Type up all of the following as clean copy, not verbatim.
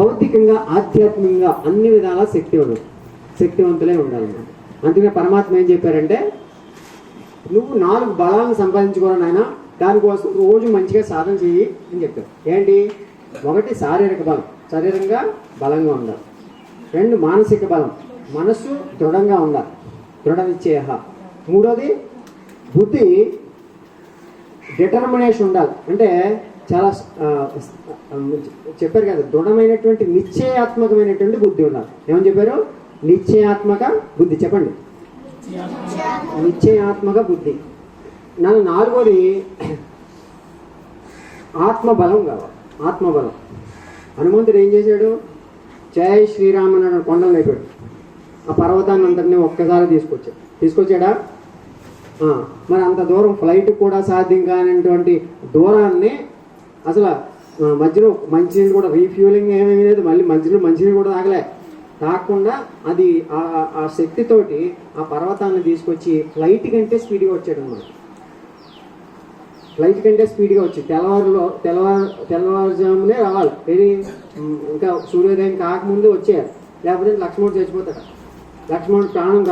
భౌతికంగా ఆధ్యాత్మికంగా అన్ని విధాల శక్తివంతులే ఉండాలన్నమాట. అందుకనే పరమాత్మ ఏం చెప్పారంటే, నువ్వు 4 బలాలను సంపాదించుకోవాలి నాయన, దానికోసం రోజు మంచిగా సాధన చెయ్యి అని చెప్పారు. ఏంటి? 1 శారీరక బలం, శరీరంగా బలంగా ఉండాలి. 2 మానసిక బలం, మనస్సు దృఢంగా ఉండాలి, దృఢ నిశ్చయ. 3వది బుద్ధి, డిటర్మినేషన్ ఉండాలి. అంటే చాలా చెప్పారు కదా, దృఢమైనటువంటి నిశ్చయాత్మకమైనటువంటి బుద్ధి ఉండాలి. ఏమని చెప్పారు? నిశ్చయాత్మక బుద్ధి. చెప్పండి, నిశ్చయాత్మక బుద్ధి. 4వది ఆత్మబలం కావాలి. ఆత్మబలం. హనుమంతుడు ఏం చేశాడు? జై శ్రీరామ్ అన్నాడు, కొండలు లేపాడు. ఆ పర్వతాన్ని అంతటినీ ఒక్కసారి తీసుకొచ్చాడా? మరి అంత దూరం ఫ్లైట్ కూడా సాధ్యం కానిటువంటి దూరాన్ని అసలు మధ్యలో మంచినీళ్ళు కూడా రీఫ్యూలింగ్ ఏమేమి లేదు, మళ్ళీ మంచినీళ్ళు కూడా తాగకుండా అది ఆ శక్తితోటి ఆ పర్వతాన్ని తీసుకొచ్చి ఫ్లైట్ కంటే స్పీడ్గా వచ్చాడు అన్నమాట. ఫ్లైట్ కంటే స్పీడ్గా వచ్చి తెల్లవారుజామునే రావాలి. ఇది ఇంకా సూర్యోదయం కాకముందు వచ్చేయాలి, లేకపోతే లక్ష్మణుడు చచ్చిపోతాడు. లక్ష్మణుడు ప్రాణం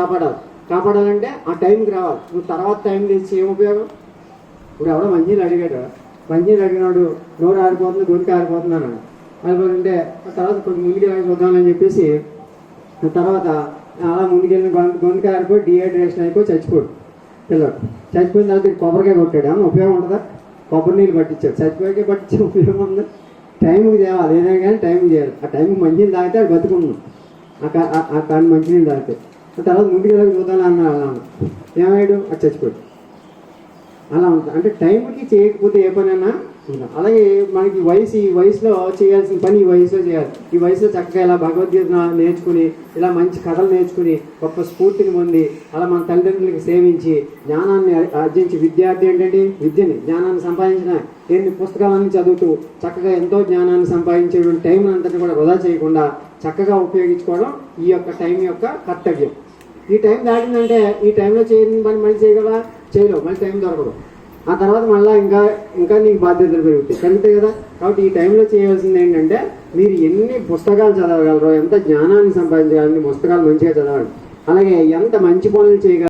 కాపాడాలంటే ఆ టైంకి రావాలి. నువ్వు తర్వాత టైం తెచ్చి ఏం ఉపయోగం? ఇప్పుడు ఎవడో మంచినీళ్ళు అడిగినాడు, నోరు ఆరిపోతుంది, గొంతుకు ఆరిపోతుంది అన్నాడు. అయిపోతుంటే తర్వాత కొంచెం ముందుకెళ్ళి చూద్దామని చెప్పేసి తర్వాత అలా ముందుకెళ్ళిన గొంతుకు ఆరిపోయి డిహైడ్రేషన్ అయిపోయి చచ్చిపోడు పిల్లడు. చచ్చిపోయిన తర్వాత కొబ్బరికాయ కొట్టాడు, ఏమన్నా ఉపయోగం ఉంటుందా? కొబ్బరి నీళ్ళు పట్టించాడు, చచ్చిపోయాకే పట్టించే ఉపయోగం ఉందా? టైంకి తేవాలి, ఏదైనా కానీ టైంకి చేయాలి. ఆ టైంకి మంచినీళ్ళు తాగితే అది బతుకున్నాం. ఆ కానీ మంచినీళ్ళు తాగితే తర్వాత ముందుకెళ్ళి చూద్దాం అన్నాడు. ఏమయ్యాడు? అది చచ్చిపోయాడు. అలా ఉంటుంది. అంటే టైంకి చేయకపోతే ఏ పనైనా ఉంటాం. అలాగే మనకి ఈ వయసులో చేయాల్సిన పని ఈ వయసులో చేయాలి. ఈ వయసులో చక్కగా ఇలా భగవద్గీత నేర్చుకుని, ఇలా మంచి కథలు నేర్చుకుని, గొప్ప స్ఫూర్తిని పొంది, అలా మన తల్లిదండ్రులకి సేవించి, జ్ఞానాన్ని ఆర్జించి, విద్యార్థి ఏంటంటే విద్యని, జ్ఞానాన్ని సంపాదించిన ఎన్ని పుస్తకాలన్నీ చదువుతూ చక్కగా ఎంతో జ్ఞానాన్ని సంపాదించేటువంటి టైం అంతటి కూడా వృధా చేయకుండా చక్కగా ఉపయోగించుకోవడం ఈ యొక్క టైం యొక్క కర్తవ్యం. ఈ టైం దాటిందంటే ఈ టైంలో చేయని పని మళ్ళీ చేయలేవు, మళ్ళీ టైం దొరకదు. ఆ తర్వాత మళ్ళీ ఇంకా నీకు బాధ్యతలు పెరుగుతాయి కదా. కాబట్టి ఈ టైంలో చేయాల్సింది ఏంటంటే, మీరు ఎన్ని పుస్తకాలు చదవగలరో, ఎంత జ్ఞానాన్ని సంపాదించగలరో పుస్తకాలు మంచిగా చదవండి. అలాగే ఎంత మంచి పనులు చేయగలరు